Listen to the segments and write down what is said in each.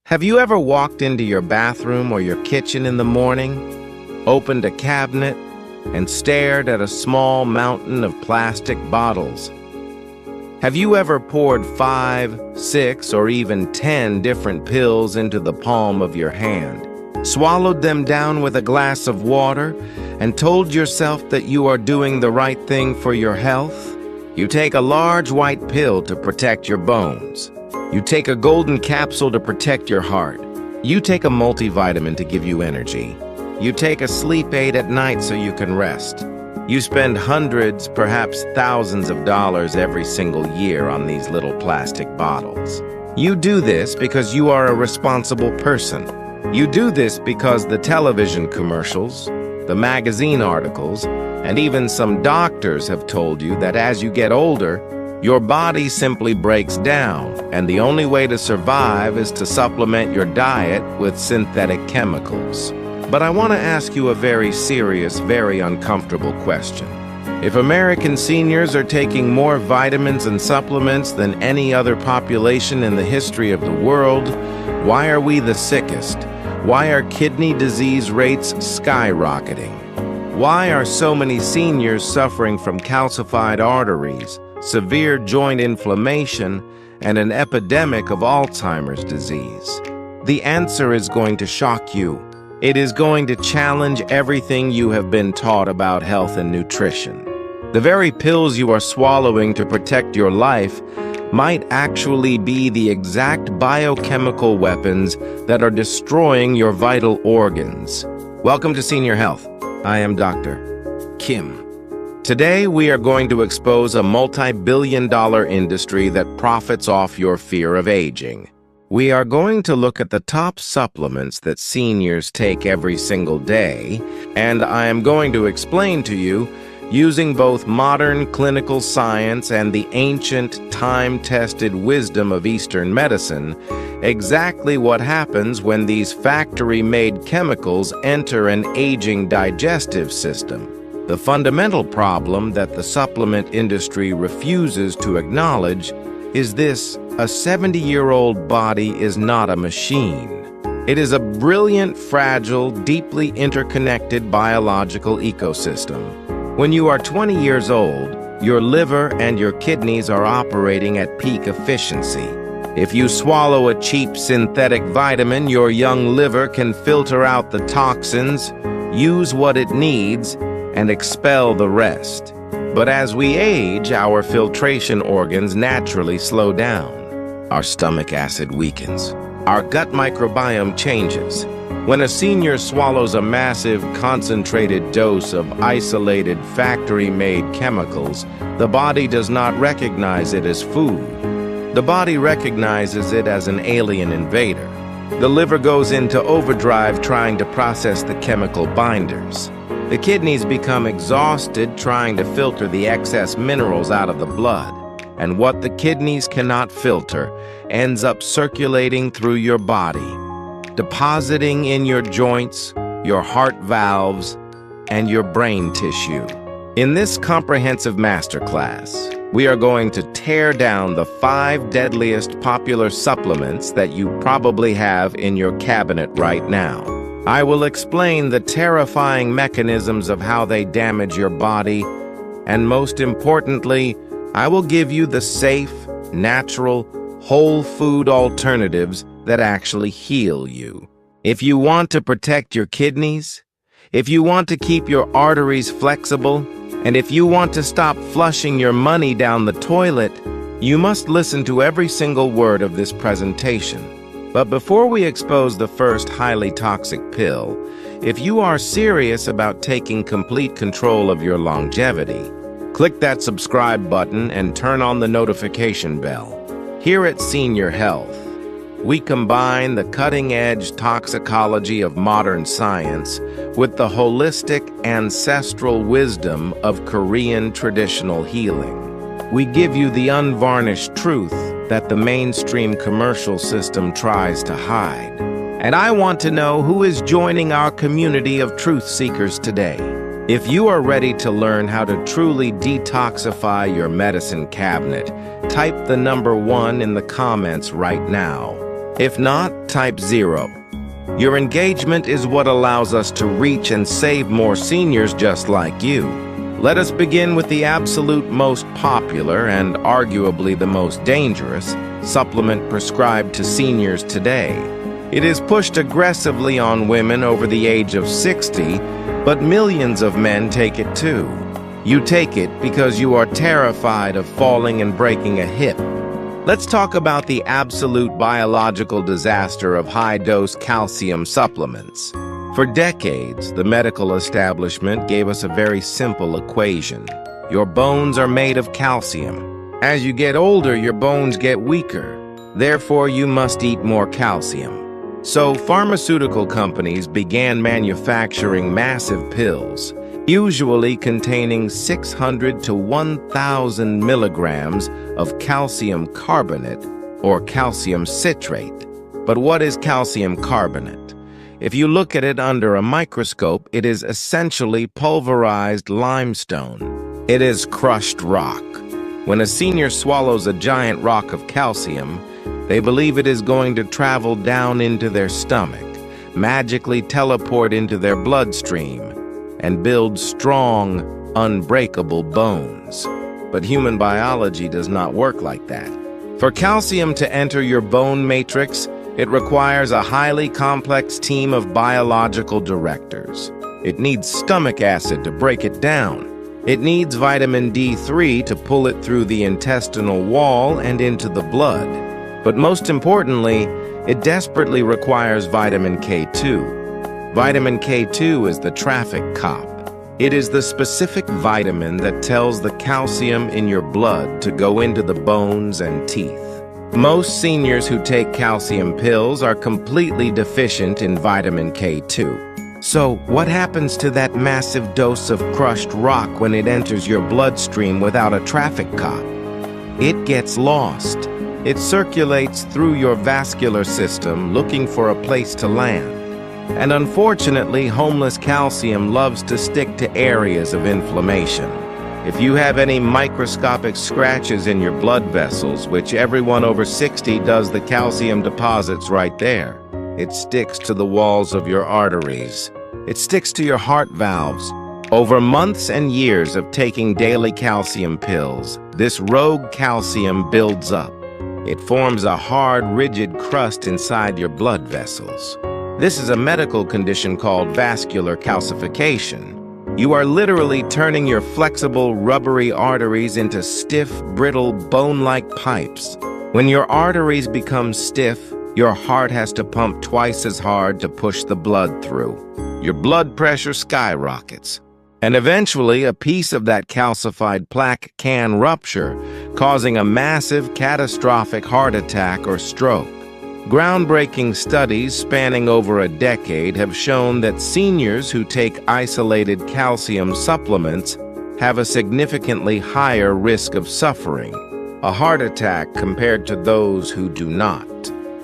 Have you ever walked into your bathroom or your kitchen in the morning, opened a cabinet, and stared at a small mountain of plastic bottles? Have you ever poured 5, 6, or even 10 different pills into the palm of your hand, swallowed them down with a glass of water, and told yourself that you are doing the right thing for your health? You take a large white pill to protect your bones. You take a golden capsule to protect your heart. You take a multivitamin to give you energy. You take a sleep aid at night so you can rest. You spend hundreds, perhaps thousands of dollars every single year on these little plastic bottles. You do this because you are a responsible person. You do this because the television commercials, the magazine articles, and even some doctors have told you that as you get older, your body simply breaks down, and the only way to survive is to supplement your diet with synthetic chemicals. But I want to ask you a very serious, very uncomfortable question. If American seniors are taking more vitamins and supplements than any other population in the history of the world, why are we the sickest? Why are kidney disease rates skyrocketing? Why are so many seniors suffering from calcified arteries, severe joint inflammation, and an epidemic of Alzheimer's disease? The answer is going to shock you. It is going to challenge everything you have been taught about health and nutrition. The very pills you are swallowing to protect your life might actually be the exact biochemical weapons that are destroying your vital organs. Welcome to Senior Health. I am Dr. Kim. Today, we are going to expose a multi-billion-dollar industry that profits off your fear of aging. We are going to look at the top supplements that seniors take every single day, and I am going to explain to you, using both modern clinical science and the ancient, time-tested wisdom of Eastern medicine, exactly what happens when these factory-made chemicals enter an aging digestive system. The fundamental problem that the supplement industry refuses to acknowledge is this: a 70-year-old body is not a machine. It is a brilliant, fragile, deeply interconnected biological ecosystem. When you are 20 years old, your liver and your kidneys are operating at peak efficiency. If you swallow a cheap synthetic vitamin, your young liver can filter out the toxins, use what it needs, and expel the rest. But as we age, our filtration organs naturally slow down. Our stomach acid weakens. Our gut microbiome changes. When a senior swallows a massive, concentrated dose of isolated, factory-made chemicals, the body does not recognize it as food. The body recognizes it as an alien invader. The liver goes into overdrive trying to process the chemical binders. The kidneys become exhausted trying to filter the excess minerals out of the blood, and what the kidneys cannot filter ends up circulating through your body, depositing in your joints, your heart valves, and your brain tissue. In this comprehensive masterclass, we are going to tear down the 5 deadliest popular supplements that you probably have in your cabinet right now. I will explain the terrifying mechanisms of how they damage your body, and most importantly, I will give you the safe, natural, whole food alternatives that actually heal you. If you want to protect your kidneys, if you want to keep your arteries flexible, and if you want to stop flushing your money down the toilet, you must listen to every single word of this presentation. But before we expose the first highly toxic pill, if you are serious about taking complete control of your longevity, click that subscribe button and turn on the notification bell. Here at Senior Health, we combine the cutting-edge toxicology of modern science with the holistic ancestral wisdom of Korean traditional healing. We give you the unvarnished truth that the mainstream commercial system tries to hide. And I want to know who is joining our community of truth seekers today. If you are ready to learn how to truly detoxify your medicine cabinet, type the number 1 in the comments right now. If not, type 0. Your engagement is what allows us to reach and save more seniors just like you. Let us begin with the absolute most popular and arguably the most dangerous supplement prescribed to seniors today. It is pushed aggressively on women over the age of 60, but millions of men take it too. You take it because you are terrified of falling and breaking a hip. Let's talk about the absolute biological disaster of high-dose calcium supplements. For decades, the medical establishment gave us a very simple equation. Your bones are made of calcium. As you get older, your bones get weaker. Therefore, you must eat more calcium. So, pharmaceutical companies began manufacturing massive pills, usually containing 600 to 1,000 milligrams of calcium carbonate or calcium citrate. But what is calcium carbonate? If you look at it under a microscope, it is essentially pulverized limestone. It is crushed rock. When a senior swallows a giant rock of calcium, they believe it is going to travel down into their stomach, magically teleport into their bloodstream, and build strong, unbreakable bones. But human biology does not work like that. For calcium to enter your bone matrix, it requires a highly complex team of biological directors. It needs stomach acid to break it down. It needs vitamin D3 to pull it through the intestinal wall and into the blood. But most importantly, it desperately requires vitamin K2. Vitamin K2 is the traffic cop. It is the specific vitamin that tells the calcium in your blood to go into the bones and teeth. Most seniors who take calcium pills are completely deficient in vitamin K2. So, what happens to that massive dose of crushed rock when it enters your bloodstream without a traffic cop? It gets lost. It circulates through your vascular system looking for a place to land. And unfortunately, homeless calcium loves to stick to areas of inflammation. If you have any microscopic scratches in your blood vessels, which everyone over 60 does, the calcium deposits right there. It sticks to the walls of your arteries. It sticks to your heart valves. Over months and years of taking daily calcium pills, this rogue calcium builds up. It forms a hard, rigid crust inside your blood vessels. This is a medical condition called vascular calcification. You are literally turning your flexible, rubbery arteries into stiff, brittle, bone-like pipes. When your arteries become stiff, your heart has to pump twice as hard to push the blood through. Your blood pressure skyrockets. And eventually, a piece of that calcified plaque can rupture, causing a massive, catastrophic heart attack or stroke. Groundbreaking studies spanning over a decade have shown that seniors who take isolated calcium supplements have a significantly higher risk of suffering a heart attack compared to those who do not.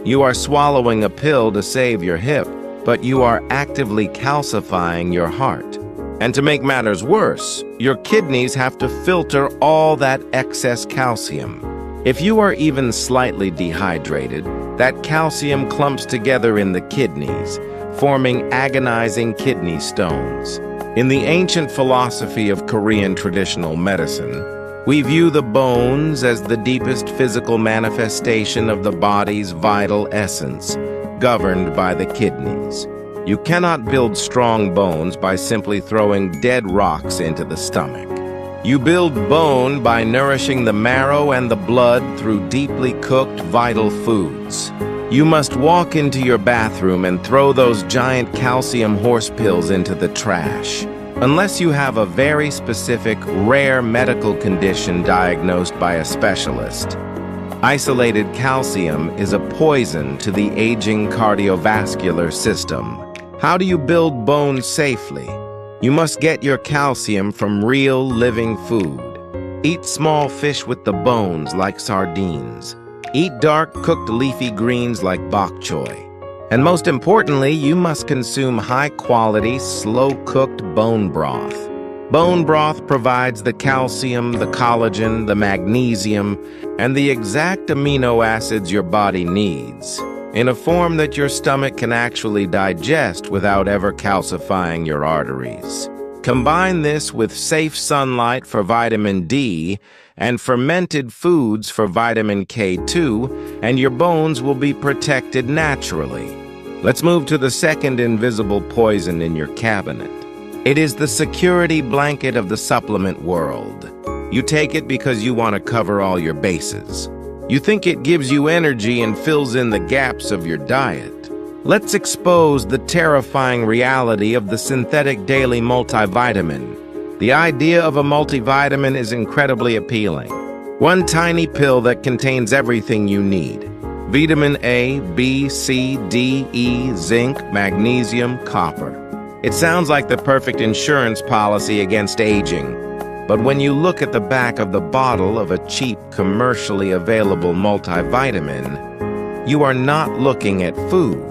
You are swallowing a pill to save your hip, but you are actively calcifying your heart. And to make matters worse, your kidneys have to filter all that excess calcium. If you are even slightly dehydrated, that calcium clumps together in the kidneys, forming agonizing kidney stones. In the ancient philosophy of Korean traditional medicine, we view the bones as the deepest physical manifestation of the body's vital essence, governed by the kidneys. You cannot build strong bones by simply throwing dead rocks into the stomach. You build bone by nourishing the marrow and the blood through deeply cooked, vital foods. You must walk into your bathroom and throw those giant calcium horse pills into the trash. Unless you have a very specific, rare medical condition diagnosed by a specialist. Isolated calcium is a poison to the aging cardiovascular system. How do you build bone safely? You must get your calcium from real, living food. Eat small fish with the bones like sardines. Eat dark, cooked leafy greens like bok choy. And most importantly, you must consume high-quality, slow-cooked bone broth. Bone broth provides the calcium, the collagen, the magnesium, and the exact amino acids your body needs. in a form that your stomach can actually digest without ever calcifying your arteries. Combine this with safe sunlight for vitamin D and fermented foods for vitamin K2, and your bones will be protected naturally. Let's move to the second invisible poison in your cabinet. It is the security blanket of the supplement world. You take it because you want to cover all your bases. You think it gives you energy and fills in the gaps of your diet. Let's expose the terrifying reality of the synthetic daily multivitamin. The idea of a multivitamin is incredibly appealing. One tiny pill that contains everything you need. Vitamin A, B, C, D, E, zinc, magnesium, copper. It sounds like the perfect insurance policy against aging. But when you look at the back of the bottle of a cheap, commercially available multivitamin, you are not looking at food.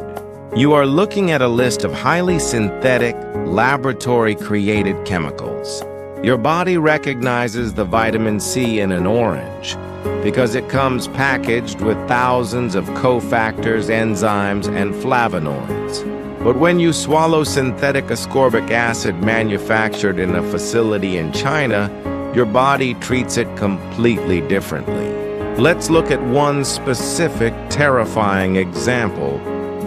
You are looking at a list of highly synthetic, laboratory-created chemicals. Your body recognizes the vitamin C in an orange because it comes packaged with thousands of cofactors, enzymes, and flavonoids. But when you swallow synthetic ascorbic acid manufactured in a facility in China, your body treats it completely differently. Let's look at one specific, terrifying example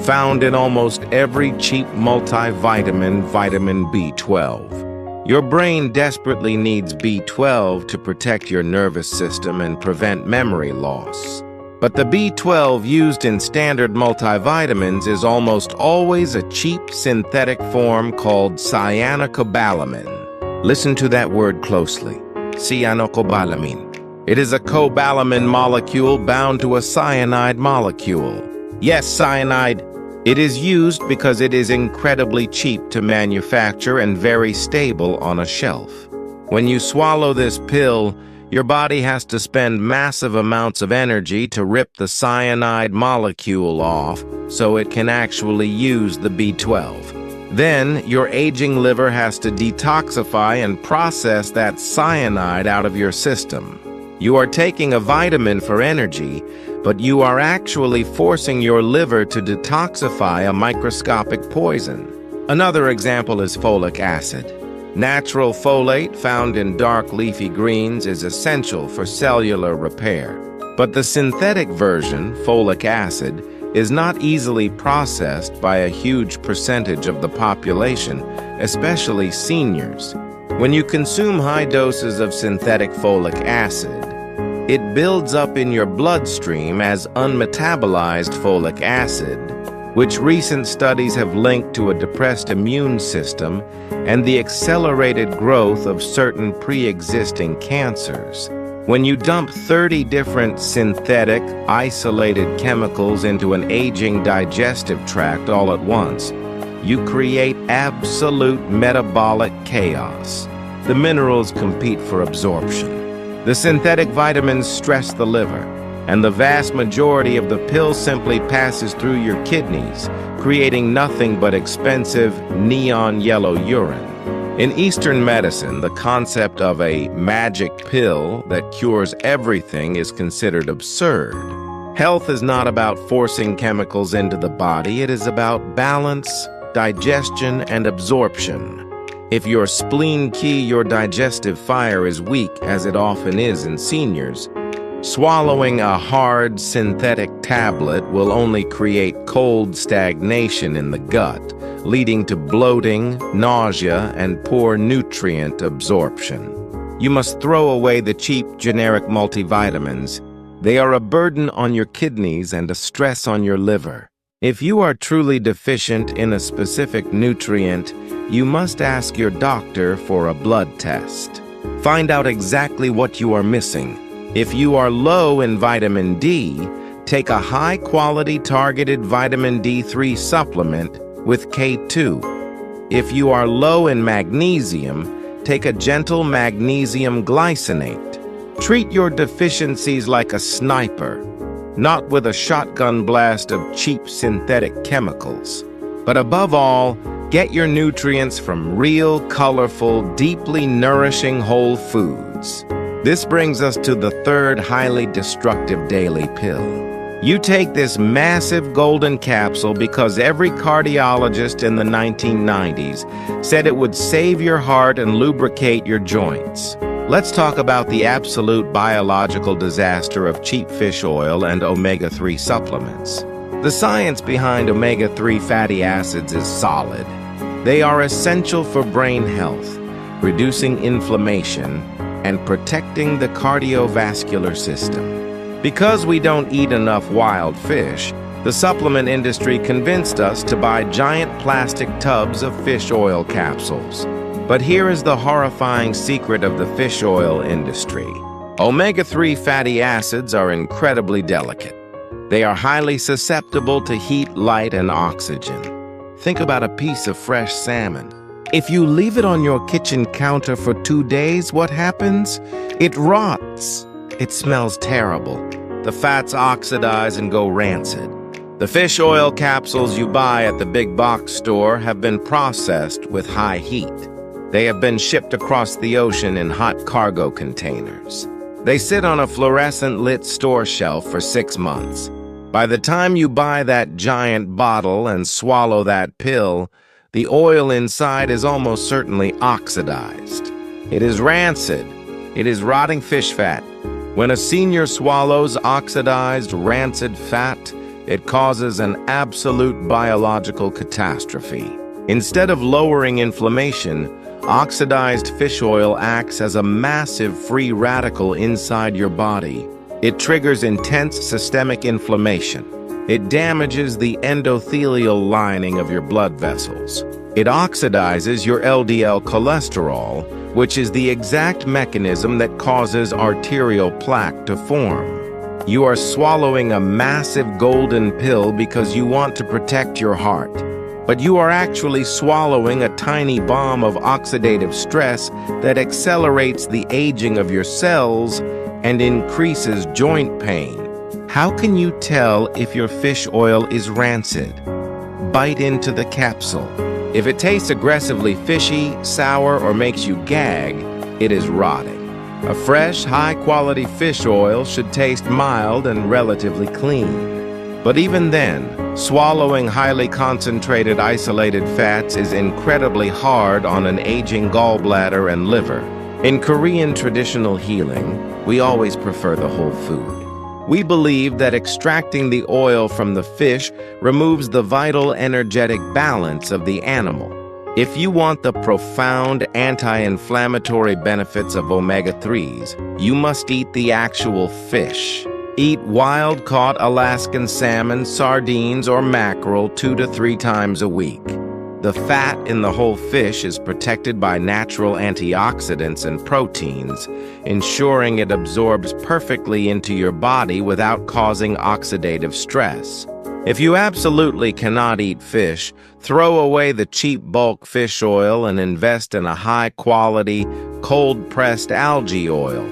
found in almost every cheap multivitamin, vitamin B12. Your brain desperately needs B12 to protect your nervous system and prevent memory loss. But the B12 used in standard multivitamins is almost always a cheap synthetic form called cyanocobalamin. Listen to that word closely. Cyanocobalamin. It is a cobalamin molecule bound to a cyanide molecule. Yes, cyanide. It is used because it is incredibly cheap to manufacture and very stable on a shelf. When you swallow this pill, your body has to spend massive amounts of energy to rip the cyanide molecule off so it can actually use the B12. Then, your aging liver has to detoxify and process that cyanide out of your system. You are taking a vitamin for energy, but you are actually forcing your liver to detoxify a microscopic poison. Another example is folic acid. Natural folate found in dark leafy greens is essential for cellular repair. But the synthetic version, folic acid, is not easily processed by a huge percentage of the population, especially seniors. When you consume high doses of synthetic folic acid, it builds up in your bloodstream as unmetabolized folic acid, which recent studies have linked to a depressed immune system and the accelerated growth of certain pre-existing cancers. When you dump 30 different synthetic, isolated chemicals into an aging digestive tract all at once, you create absolute metabolic chaos. The minerals compete for absorption. The synthetic vitamins stress the liver, and the vast majority of the pill simply passes through your kidneys, creating nothing but expensive neon yellow urine. In Eastern medicine, the concept of a magic pill that cures everything is considered absurd. Health is not about forcing chemicals into the body, it is about balance, digestion, and absorption. If your spleen key, your digestive fire is weak, as it often is in seniors, swallowing a hard synthetic tablet will only create cold stagnation in the gut, leading to bloating, nausea, and poor nutrient absorption. You must throw away the cheap generic multivitamins. They are a burden on your kidneys and a stress on your liver. If you are truly deficient in a specific nutrient, you must ask your doctor for a blood test. Find out exactly what you are missing. If you are low in vitamin D, take a high-quality targeted vitamin D3 supplement with K2. If you are low in magnesium, take a gentle magnesium glycinate. Treat your deficiencies like a sniper, not with a shotgun blast of cheap synthetic chemicals. But above all, get your nutrients from real, colorful, deeply nourishing whole foods. This brings us to the third highly destructive daily pill. You take this massive golden capsule because every cardiologist in the 1990s said it would save your heart and lubricate your joints. Let's talk about the absolute biological disaster of cheap fish oil and omega-3 supplements. The science behind omega-3 fatty acids is solid. They are essential for brain health, reducing inflammation, and protecting the cardiovascular system. Because we don't eat enough wild fish, the supplement industry convinced us to buy giant plastic tubs of fish oil capsules. But here is the horrifying secret of the fish oil industry. Omega-3 fatty acids are incredibly delicate. They are highly susceptible to heat, light, and oxygen. Think about a piece of fresh salmon. If you leave it on your kitchen counter for 2 days, what happens? It rots. It smells terrible. The fats oxidize and go rancid. The fish oil capsules you buy at the big box store have been processed with high heat. They have been shipped across the ocean in hot cargo containers. They sit on a fluorescent-lit store shelf for 6 months. By the time you buy that giant bottle and swallow that pill, the oil inside is almost certainly oxidized. It is rancid. It is rotting fish fat. When a senior swallows oxidized, rancid fat, it causes an absolute biological catastrophe. Instead of lowering inflammation, oxidized fish oil acts as a massive free radical inside your body. It triggers intense systemic inflammation. It damages the endothelial lining of your blood vessels. It oxidizes your LDL cholesterol, which is the exact mechanism that causes arterial plaque to form. You are swallowing a massive golden pill because you want to protect your heart. But you are actually swallowing a tiny bomb of oxidative stress that accelerates the aging of your cells and increases joint pain. How can you tell if your fish oil is rancid? Bite into the capsule. If it tastes aggressively fishy, sour, or makes you gag, it is rotting. A fresh, high-quality fish oil should taste mild and relatively clean. But even then, swallowing highly concentrated isolated fats is incredibly hard on an aging gallbladder and liver. In Korean traditional healing, we always prefer the whole food. We believe that extracting the oil from the fish removes the vital energetic balance of the animal. If you want the profound anti-inflammatory benefits of omega-3s, you must eat the actual fish. Eat wild-caught Alaskan salmon, sardines, or mackerel 2 to 3 times a week. The fat in the whole fish is protected by natural antioxidants and proteins, ensuring it absorbs perfectly into your body without causing oxidative stress. If you absolutely cannot eat fish, throw away the cheap bulk fish oil and invest in a high-quality, cold-pressed algae oil,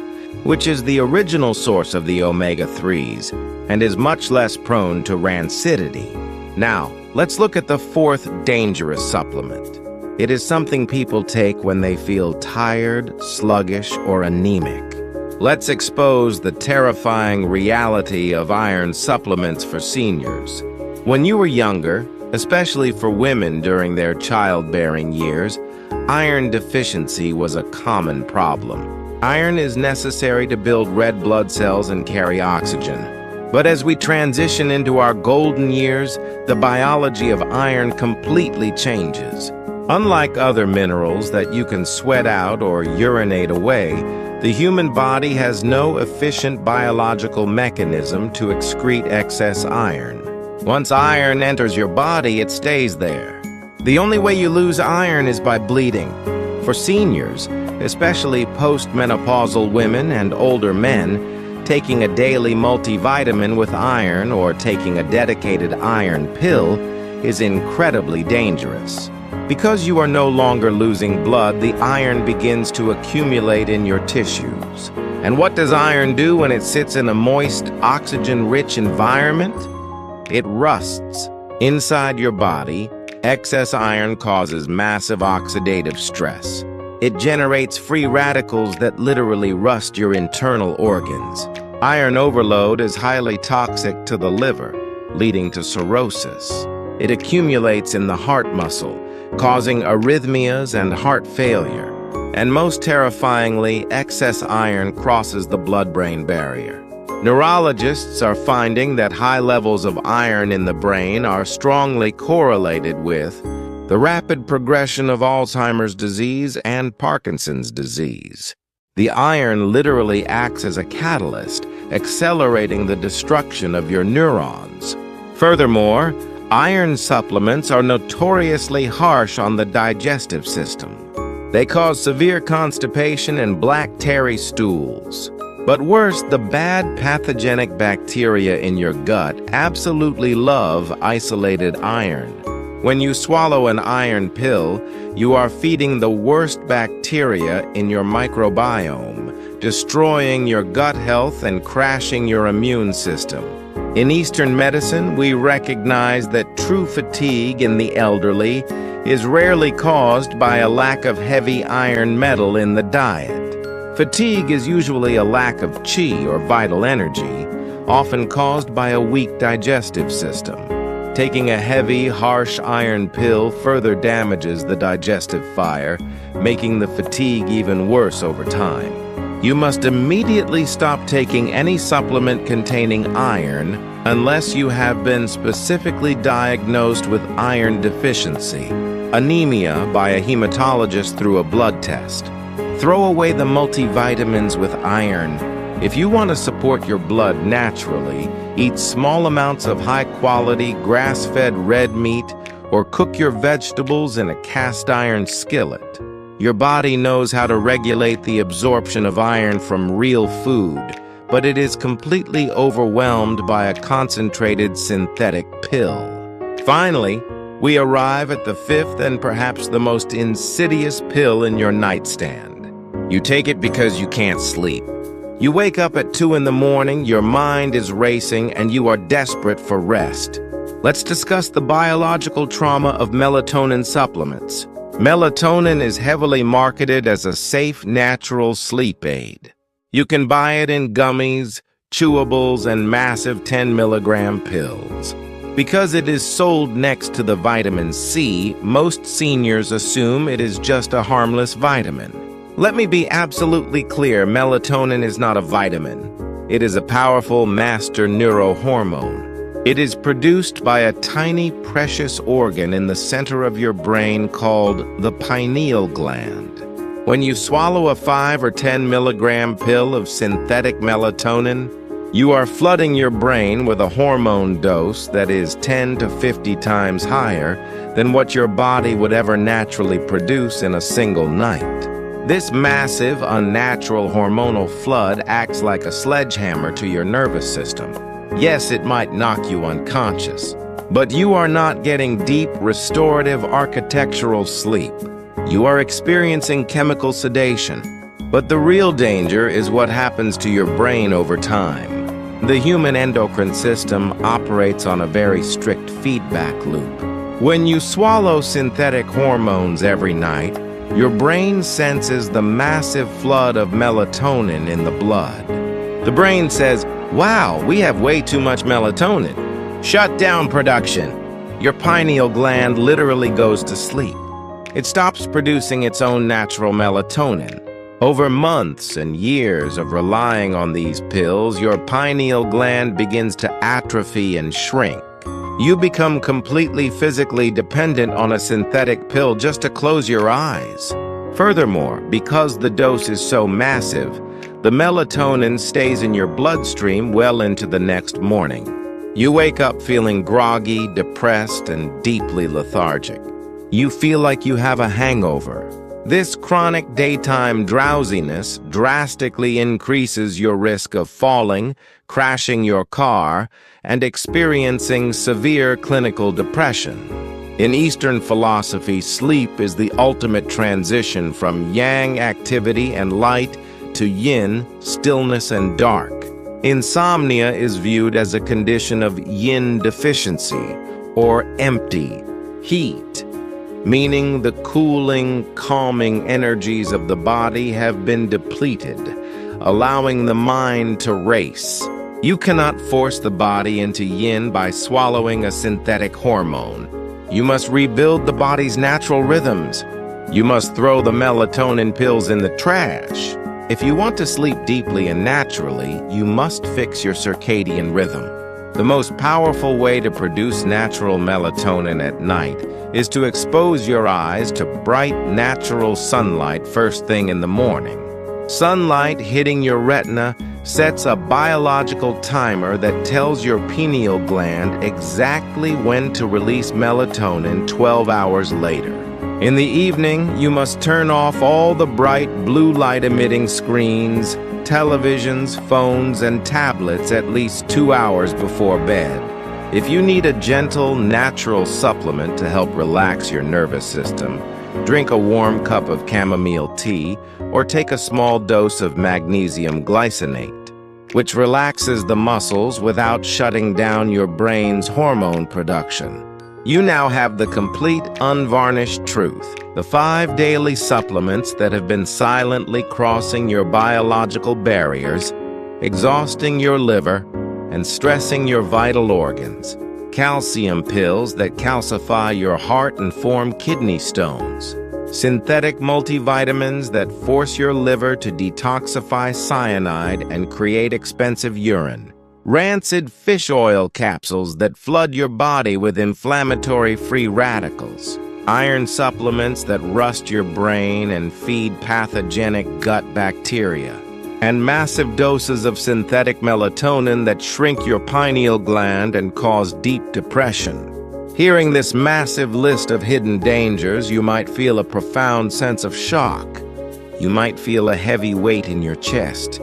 which is the original source of the omega-3s and is much less prone to rancidity. Now, let's look at the 4th dangerous supplement. It is something people take when they feel tired, sluggish, or anemic. Let's expose the terrifying reality of iron supplements for seniors. When you were younger, especially for women during their childbearing years, iron deficiency was a common problem. Iron is necessary to build red blood cells and carry oxygen. But as we transition into our golden years, the biology of iron completely changes. Unlike other minerals that you can sweat out or urinate away, the human body has no efficient biological mechanism to excrete excess iron. Once iron enters your body, it stays there. The only way you lose iron is by bleeding. For seniors, especially postmenopausal women and older men, taking a daily multivitamin with iron or taking a dedicated iron pill is incredibly dangerous. Because you are no longer losing blood, the iron begins to accumulate in your tissues. And what does iron do when it sits in a moist, oxygen-rich environment? It rusts. Inside your body, excess iron causes massive oxidative stress. It generates free radicals that literally rust your internal organs. Iron overload is highly toxic to the liver, leading to cirrhosis. It accumulates in the heart muscle, causing arrhythmias and heart failure. And most terrifyingly, excess iron crosses the blood-brain barrier. Neurologists are finding that high levels of iron in the brain are strongly correlated with the rapid progression of Alzheimer's disease and Parkinson's disease. The iron literally acts as a catalyst, accelerating the destruction of your neurons. Furthermore, iron supplements are notoriously harsh on the digestive system. They cause severe constipation and black tarry stools. But worse, the bad pathogenic bacteria in your gut absolutely love isolated iron. When you swallow an iron pill, you are feeding the worst bacteria in your microbiome, destroying your gut health and crashing your immune system. In Eastern medicine, we recognize that true fatigue in the elderly is rarely caused by a lack of heavy iron metal in the diet. Fatigue is usually a lack of qi or vital energy, often caused by a weak digestive system. Taking a heavy, harsh iron pill further damages the digestive fire, making the fatigue even worse over time. You must immediately stop taking any supplement containing iron unless you have been specifically diagnosed with iron deficiency, anemia by a hematologist through a blood test. Throw away the multivitamins with iron. If you want to support your blood naturally, eat small amounts of high-quality, grass-fed red meat or cook your vegetables in a cast-iron skillet. Your body knows how to regulate the absorption of iron from real food, but it is completely overwhelmed by a concentrated synthetic pill. Finally, we arrive at the fifth and perhaps the most insidious pill in your nightstand. You take it because you can't sleep. You wake up at 2 in the morning, your mind is racing, and you are desperate for rest. Let's discuss the biological trauma of melatonin supplements. Melatonin is heavily marketed as a safe, natural sleep aid. You can buy it in gummies, chewables, and massive 10-milligram pills. Because it is sold next to the vitamin C, most seniors assume it is just a harmless vitamin. Let me be absolutely clear, melatonin is not a vitamin. It is a powerful master neurohormone. It is produced by a tiny, precious organ in the center of your brain called the pineal gland. When you swallow a 5 or 10 milligram pill of synthetic melatonin, you are flooding your brain with a hormone dose that is 10 to 50 times higher than what your body would ever naturally produce in a single night. This massive, unnatural hormonal flood acts like a sledgehammer to your nervous system. Yes, it might knock you unconscious, but you are not getting deep, restorative, architectural sleep. You are experiencing chemical sedation, but the real danger is what happens to your brain over time. The human endocrine system operates on a very strict feedback loop. When you swallow synthetic hormones every night, your brain senses the massive flood of melatonin in the blood. The brain says, "Wow, we have way too much melatonin. Shut down production." Your pineal gland literally goes to sleep. It stops producing its own natural melatonin. Over months and years of relying on these pills, your pineal gland begins to atrophy and shrink. You become completely physically dependent on a synthetic pill just to close your eyes. Furthermore, because the dose is so massive, the melatonin stays in your bloodstream well into the next morning. You wake up feeling groggy, depressed, and deeply lethargic. You feel like you have a hangover. This chronic daytime drowsiness drastically increases your risk of falling, crashing your car, and experiencing severe clinical depression. In Eastern philosophy, sleep is the ultimate transition from yang activity and light to yin, stillness and dark. Insomnia is viewed as a condition of yin deficiency, or empty, heat, meaning the cooling, calming energies of the body have been depleted, allowing the mind to race. You cannot force the body into yin by swallowing a synthetic hormone. You must rebuild the body's natural rhythms. You must throw the melatonin pills in the trash. If you want to sleep deeply and naturally, you must fix your circadian rhythm. The most powerful way to produce natural melatonin at night is to expose your eyes to bright, natural sunlight first thing in the morning. Sunlight hitting your retina sets a biological timer that tells your pineal gland exactly when to release melatonin 12 hours later. In the evening, you must turn off all the bright blue light-emitting screens, televisions, phones, and tablets at least 2 hours before bed. If you need a gentle, natural supplement to help relax your nervous system, drink a warm cup of chamomile tea or take a small dose of magnesium glycinate, which relaxes the muscles without shutting down your brain's hormone production. You now have the complete, unvarnished truth. The 5 daily supplements that have been silently crossing your biological barriers, exhausting your liver, and stressing your vital organs. Calcium pills that calcify your heart and form kidney stones. Synthetic multivitamins that force your liver to detoxify cyanide and create expensive urine. Rancid fish oil capsules that flood your body with inflammatory free radicals. Iron supplements that rust your brain and feed pathogenic gut bacteria. And massive doses of synthetic melatonin that shrink your pineal gland and cause deep depression. Hearing this massive list of hidden dangers, you might feel a profound sense of shock. You might feel a heavy weight in your chest,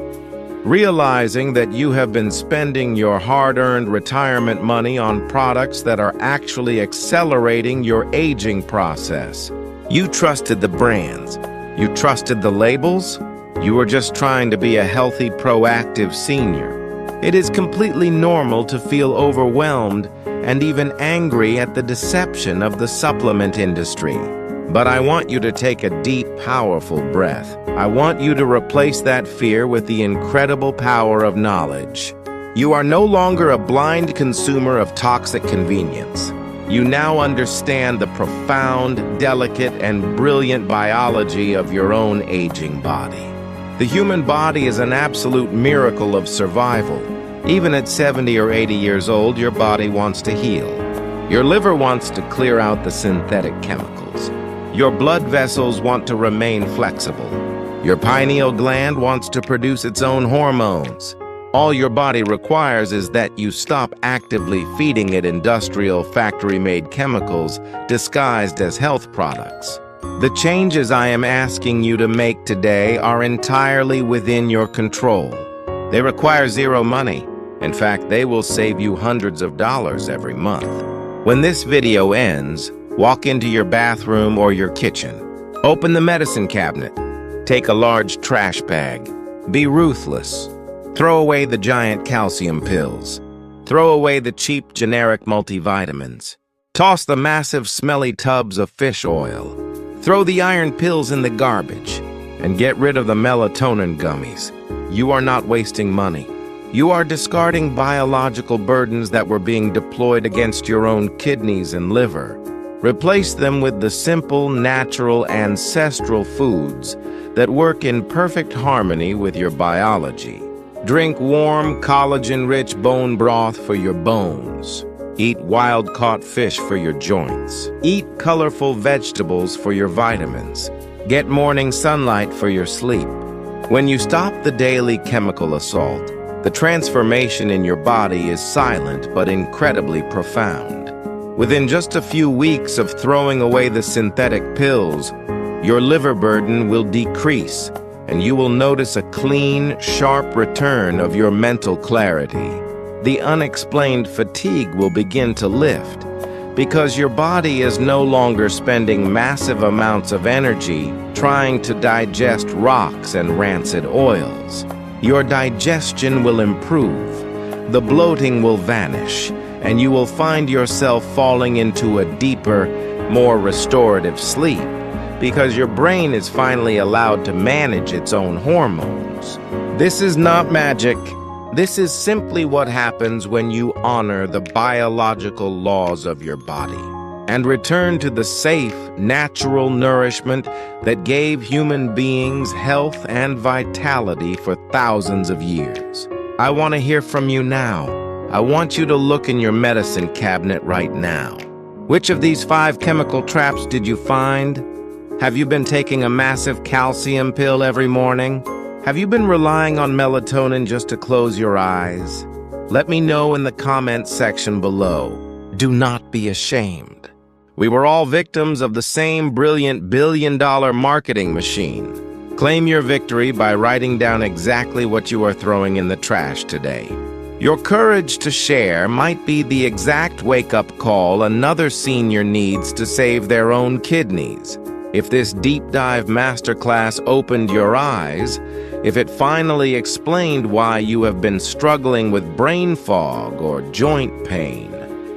realizing that you have been spending your hard-earned retirement money on products that are actually accelerating your aging process. You trusted the brands. You trusted the labels. You were just trying to be a healthy, proactive senior. It is completely normal to feel overwhelmed and even angry at the deception of the supplement industry. But I want you to take a deep, powerful breath. I want you to replace that fear with the incredible power of knowledge. You are no longer a blind consumer of toxic convenience. You now understand the profound, delicate, and brilliant biology of your own aging body. The human body is an absolute miracle of survival. Even at 70 or 80 years old, your body wants to heal. Your liver wants to clear out the synthetic chemicals. Your blood vessels want to remain flexible. Your pineal gland wants to produce its own hormones. All your body requires is that you stop actively feeding it industrial factory-made chemicals disguised as health products. The changes I am asking you to make today are entirely within your control. They require zero money. In fact, they will save you hundreds of dollars every month. When this video ends, walk into your bathroom or your kitchen. Open the medicine cabinet. Take a large trash bag. Be ruthless. Throw away the giant calcium pills. Throw away the cheap generic multivitamins. Toss the massive smelly tubs of fish oil. Throw the iron pills in the garbage. And get rid of the melatonin gummies. You are not wasting money. You are discarding biological burdens that were being deployed against your own kidneys and liver. Replace them with the simple, natural, ancestral foods that work in perfect harmony with your biology. Drink warm, collagen-rich bone broth for your bones. Eat wild-caught fish for your joints. Eat colorful vegetables for your vitamins. Get morning sunlight for your sleep. When you stop the daily chemical assault, the transformation in your body is silent but incredibly profound. Within just a few weeks of throwing away the synthetic pills, your liver burden will decrease, and you will notice a clean, sharp return of your mental clarity. The unexplained fatigue will begin to lift, because your body is no longer spending massive amounts of energy trying to digest rocks and rancid oils. Your digestion will improve, the bloating will vanish, and you will find yourself falling into a deeper, more restorative sleep, because your brain is finally allowed to manage its own hormones. This is not magic. This is simply what happens when you honor the biological laws of your body and return to the safe, natural nourishment that gave human beings health and vitality for thousands of years. I want to hear from you now. I want you to look in your medicine cabinet right now. Which of these 5 chemical traps did you find? Have you been taking a massive calcium pill every morning? Have you been relying on melatonin just to close your eyes? Let me know in the comments section below. Do not be ashamed. We were all victims of the same brilliant billion-dollar marketing machine. Claim your victory by writing down exactly what you are throwing in the trash today. Your courage to share might be the exact wake-up call another senior needs to save their own kidneys. If this deep-dive masterclass opened your eyes, if it finally explained why you have been struggling with brain fog or joint pain,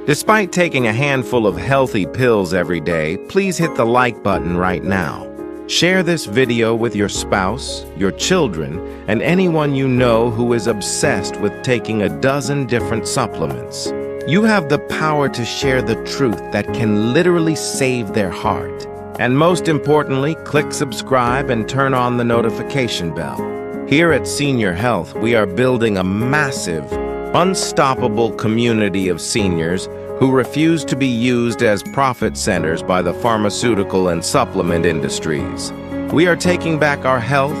despite taking a handful of healthy pills every day, please hit the like button right now. Share this video with your spouse, your children, and anyone you know who is obsessed with taking a dozen different supplements. You have the power to share the truth that can literally save their heart. And most importantly, click subscribe and turn on the notification bell. Here at Senior Health, we are building a massive, unstoppable community of seniors who refuse to be used as profit centers by the pharmaceutical and supplement industries. We are taking back our health,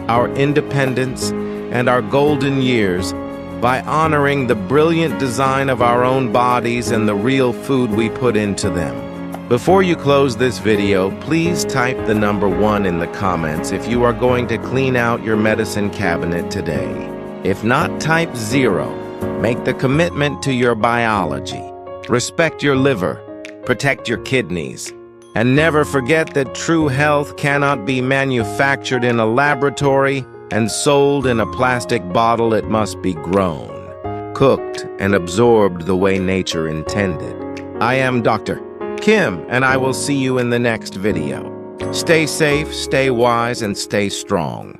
our independence, and our golden years by honoring the brilliant design of our own bodies and the real food we put into them. Before you close this video, please type the number 1 in the comments if you are going to clean out your medicine cabinet today. If not, type 0. Make the commitment to your biology. Respect your liver. Protect your kidneys. And never forget that true health cannot be manufactured in a laboratory and sold in a plastic bottle. It must be grown, cooked, and absorbed the way nature intended. I am Dr. Kim, and I will see you in the next video. Stay safe, stay wise, and stay strong.